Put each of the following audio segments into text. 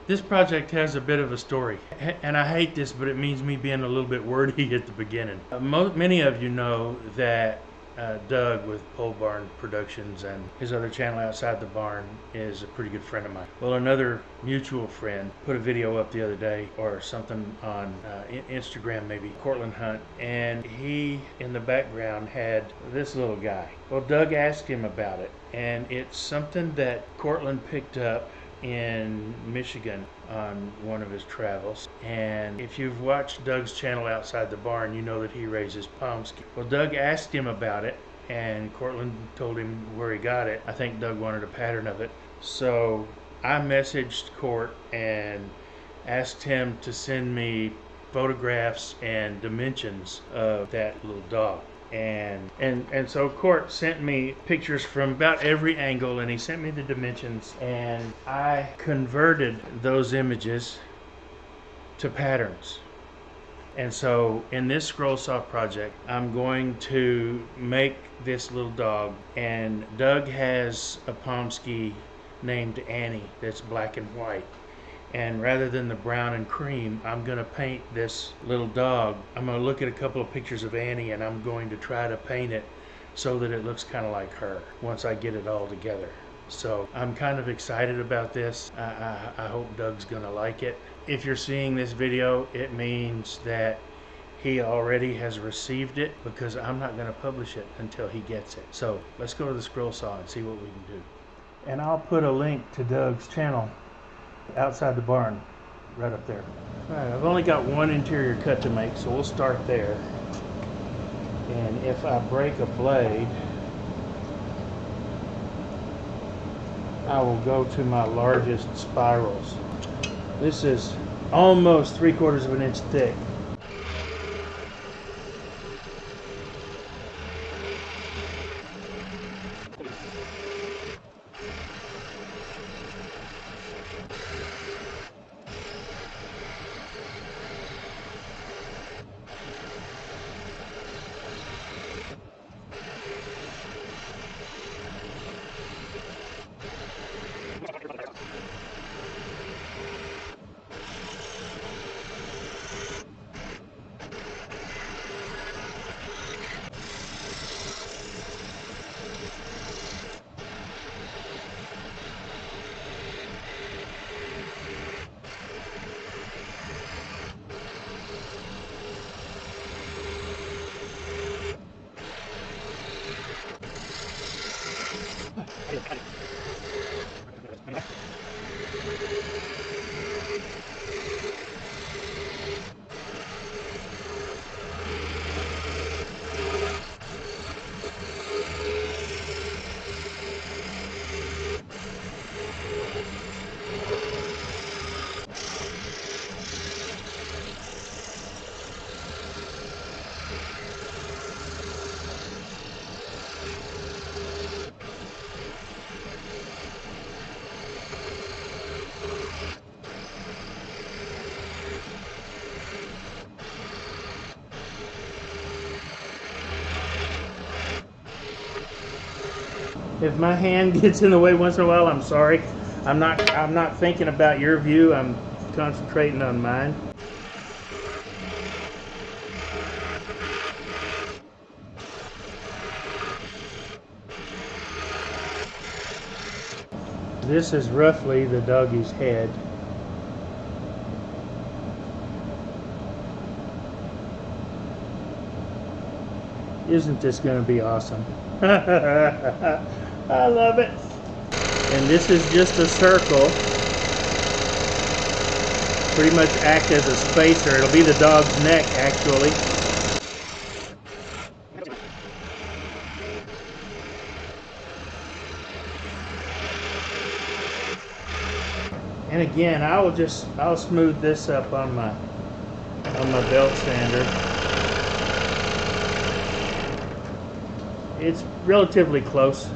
This project has a bit of a story, and I hate this, but it means me being a little bit wordy at the beginning. Many of you know that Doug with Pole Barn Productions and his other channel Outside the Barn is a pretty good friend of mine. Well, another mutual friend put a video up the other day or something on Instagram, maybe, Cortland Hunt, and he in the background had this little guy. Well, Doug asked him about it, and it's something that Cortland picked up in Michigan on one of his travels. And if you've watched Doug's channel Outside the Barn, you know that he raises Pomsky. Well, Doug asked him about it, and Cortland told him where he got it. I think Doug wanted a pattern of it. So I messaged Cort and asked him to send me photographs and dimensions of that little dog. And so Cort sent me pictures from about every angle, and he sent me the dimensions, and I converted those images to patterns. And so in this scroll saw project, I'm going to make this little dog, and Doug has a Pomsky named Annie that's black and white. And rather than the brown and cream, I'm going to paint this little dog. I'm going to look at a couple of pictures of Annie, and I'm going to try to paint it so that it looks kind of like her once I get it all together. So I'm kind of excited about this. I hope Doug's going to like it. If you're seeing this video, it means that he already has received it, because I'm not going to publish it until he gets it. So let's go to the scroll saw and see what we can do. And I'll put a link to Doug's channel Outside the Barn right up there. Alright, I've only got one interior cut to make, so we'll start there. And if I break a blade, I will go to my largest spirals. This is almost 3/4 of an inch thick. If my hand gets in the way once in a while, I'm sorry. I'm not thinking about your view. I'm concentrating on mine. This is roughly the doggy's head. Isn't this going to be awesome? I love it. And this is just a circle. Pretty much act as a spacer. It'll be the dog's neck, actually. And again, I'll smooth this up on my belt sander. It's relatively close.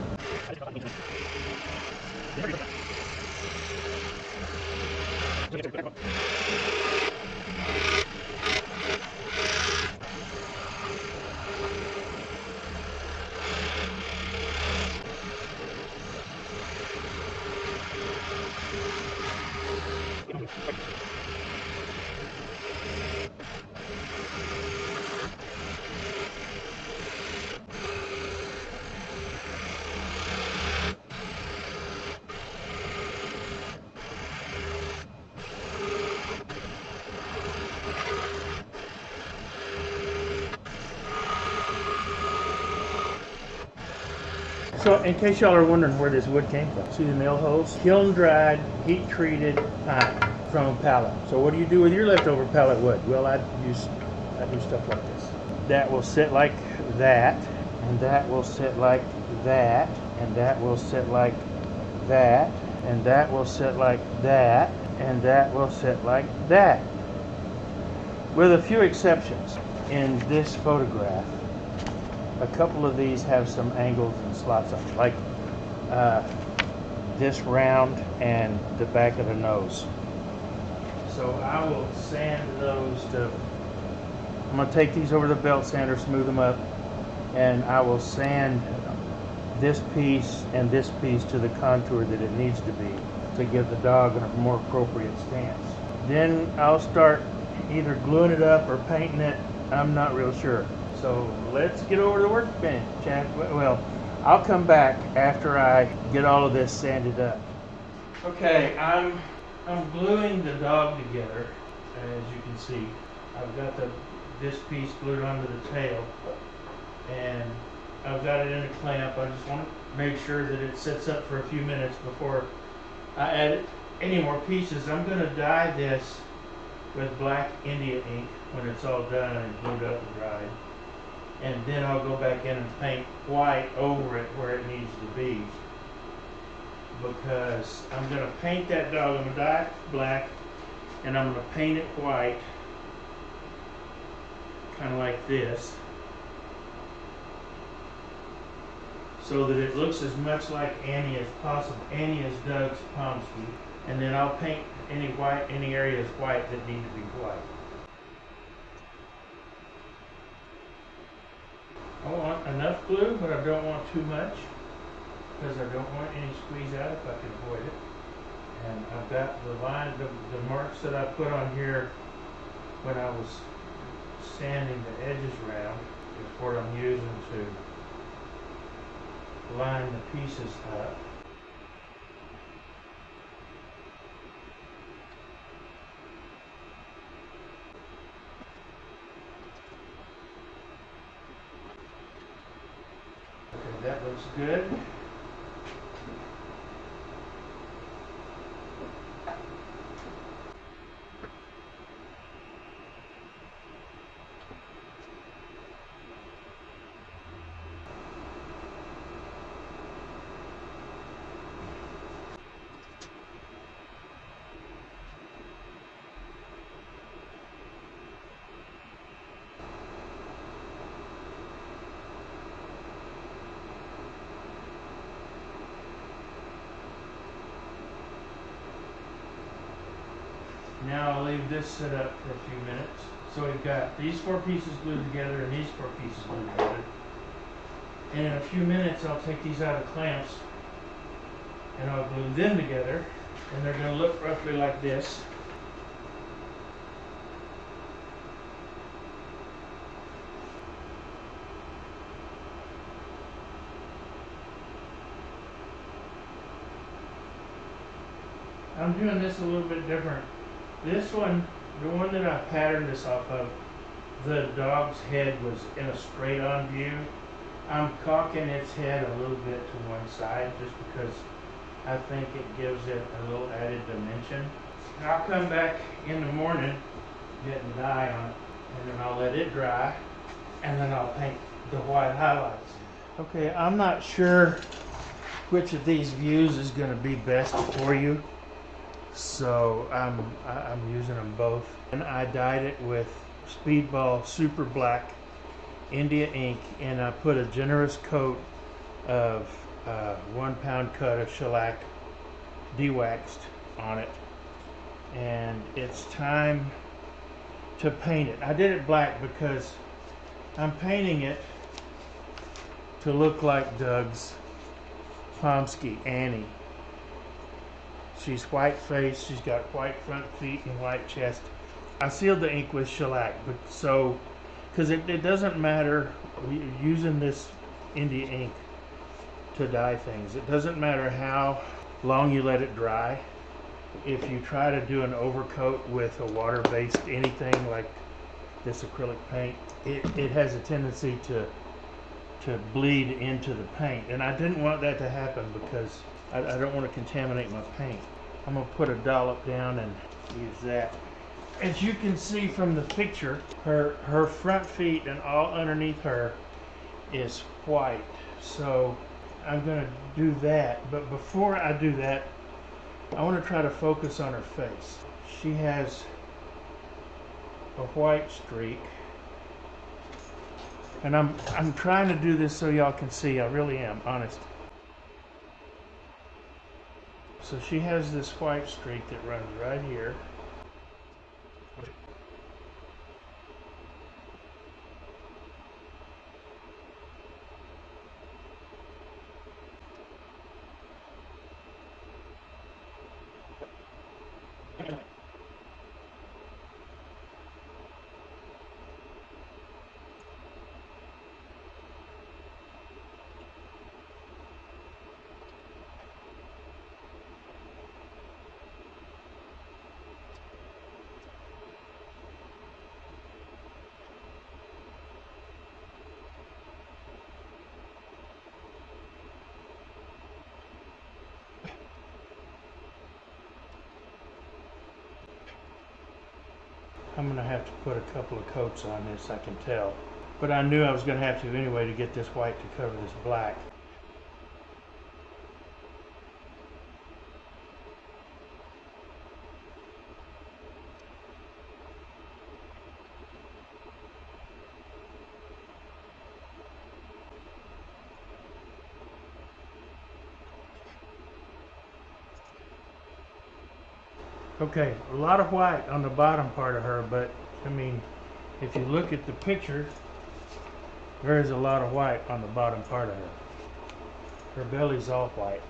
So, in case y'all are wondering where this wood came from, see the nail holes? Kiln dried, heat treated pine from a pallet. So, what do you do with your leftover pallet wood? Well, I do stuff like this. That will sit like that, and that will sit like that, and that will sit like that, and that will sit like that, and that will sit like that. With a few exceptions. In this photograph, a couple of these have some angles and slots on them, like this round and the back of the nose. So I will sand those to, I'm going to take these over the belt sander, smooth them up, and I will sand this piece and this piece to the contour that it needs to be to give the dog a more appropriate stance. Then I'll start either gluing it up or painting it. I'm not real sure. So let's get over to the workbench, Chad. Well, I'll come back after I get all of this sanded up. Okay, I'm gluing the dog together, as you can see. I've got this piece glued onto the tail, and I've got it in a clamp. I just want to make sure that it sits up for a few minutes before I add any more pieces. I'm going to dye this with black India ink when it's all done and glued up and dried. And then I'll go back in and paint white over it where it needs to be. Because I'm going to paint that dog, I'm going to dye it black, and I'm going to paint it white, kind of like this, so that it looks as much like Annie as possible. Annie is Doug's Pomsky, and then I'll paint any areas white that need to be white. I want enough glue, but I don't want too much, because I don't want any squeeze out if I can avoid it. And I've got the line, the marks that I put on here when I was sanding the edges around is what I'm using to line the pieces up. Okay, that looks good. Now I'll leave this set up for a few minutes. So we've got these 4 pieces glued together and these 4 pieces glued together. And in a few minutes I'll take these out of clamps and I'll glue them together. And they're going to look roughly like this. I'm doing this a little bit different. This one, the one that I patterned this off of, the dog's head was in a straight-on view. I'm cocking its head a little bit to one side just because I think it gives it a little added dimension. I'll come back in the morning, getting dye on it, and then I'll let it dry, and then I'll paint the white highlights. Okay, I'm not sure which of these views is going to be best for you. So I'm using them both, and I dyed it with Speedball Super Black India ink, and I put a generous coat of 1 pound cut of shellac de-waxed on it, and it's time to paint it. I did it black because I'm painting it to look like Doug's Pomsky Annie. She's white face, she's got white front feet and white chest. I sealed the ink with shellac, but so, because it doesn't matter, using this India ink to dye things, it doesn't matter how long you let it dry. If you try to do an overcoat with a water-based anything like this acrylic paint, it has a tendency to bleed into the paint, and I didn't want that to happen because I don't want to contaminate my paint. I'm going to put a dollop down and use that. As you can see from the picture, her front feet and all underneath her is white, so I'm going to do that. But before I do that, I want to try to focus on her face. She has a white streak, and I'm trying to do this so y'all can see. I really am, honest. So she has this white streak that runs right here. I'm going to have to put a couple of coats on this, I can tell. But I knew I was going to have to anyway to get this white to cover this black. Okay, a lot of white on the bottom part of her, but I mean, if you look at the picture, there is a lot of white on the bottom part of her. Her belly's all white.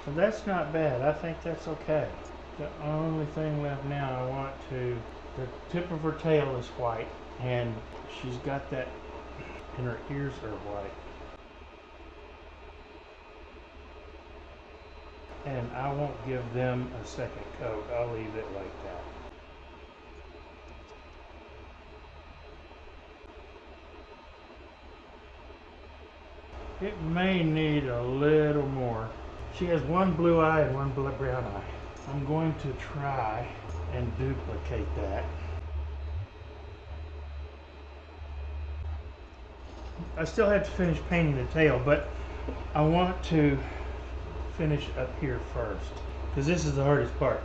So that's not bad. I think that's okay. The only thing left now, I want to, the tip of her tail is white, and she's got that, and her ears are white. And I won't give them a second coat. I'll leave it like that. It may need a little more. She has one blue eye and one brown eye. I'm going to try and duplicate that. I still have to finish painting the tail, but I want to finish up here first, because this is the hardest part.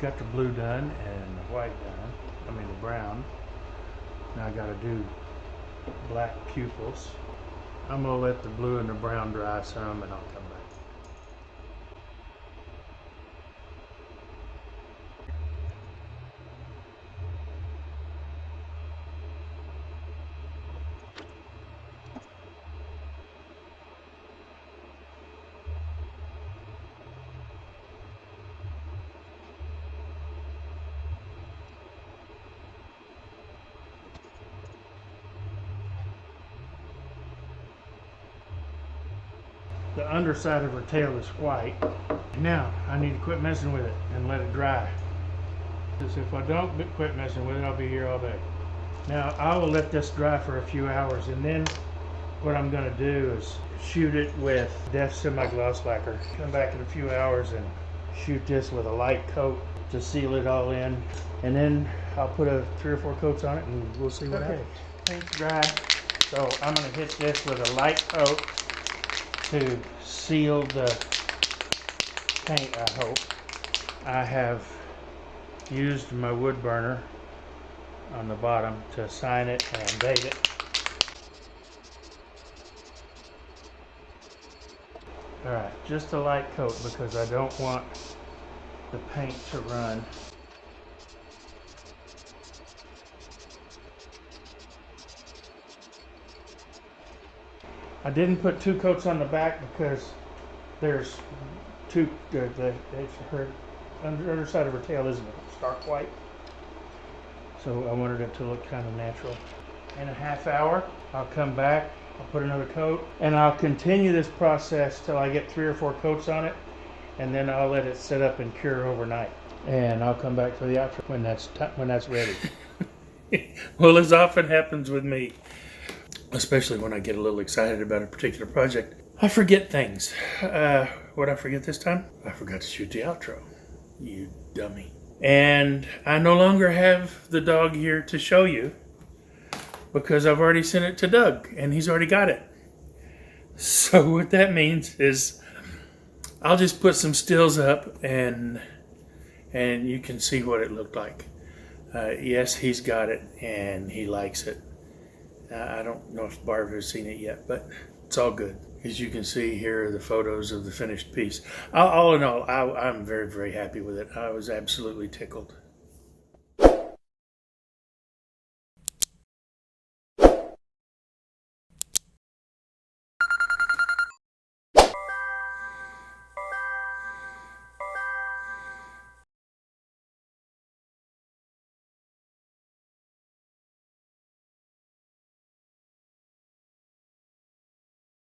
Got the blue done and the white done, I mean the brown. Now I gotta do black pupils. I'm gonna let the blue and the brown dry some and I'll come back. The underside of her tail is white. Now I need to quit messing with it and let it dry. Because if I don't quit messing with it, I'll be here all day. Now I will let this dry for a few hours, and then what I'm going to do is shoot it with Def semi-gloss lacquer. Come back in a few hours and shoot this with a light coat to seal it all in, and then I'll put 3 or 4 coats on it and we'll see what happens. Paint's dry, so I'm going to hit this with a light coat to seal the paint, I hope. I have used my wood burner on the bottom to sign it and date it. All right, just a light coat because I don't want the paint to run. I didn't put 2 coats on the back because there's her underside of her tail isn't stark white. So I wanted it to look kind of natural. In a half hour, I'll come back, I'll put another coat, and I'll continue this process till I get 3 or 4 coats on it, and then I'll let it sit up and cure overnight. And I'll come back for the outro when that's ready. Well, as often happens with me, especially when I get a little excited about a particular project, I forget things. What'd I forget this time? I forgot to shoot the outro. You dummy. And I no longer have the dog here to show you because I've already sent it to Doug and he's already got it. So what that means is I'll just put some stills up and you can see what it looked like. Yes, he's got it and he likes it. I don't know if Barb has seen it yet, but it's all good. As you can see, here are the photos of the finished piece. All in all, I'm very, very happy with it. I was absolutely tickled.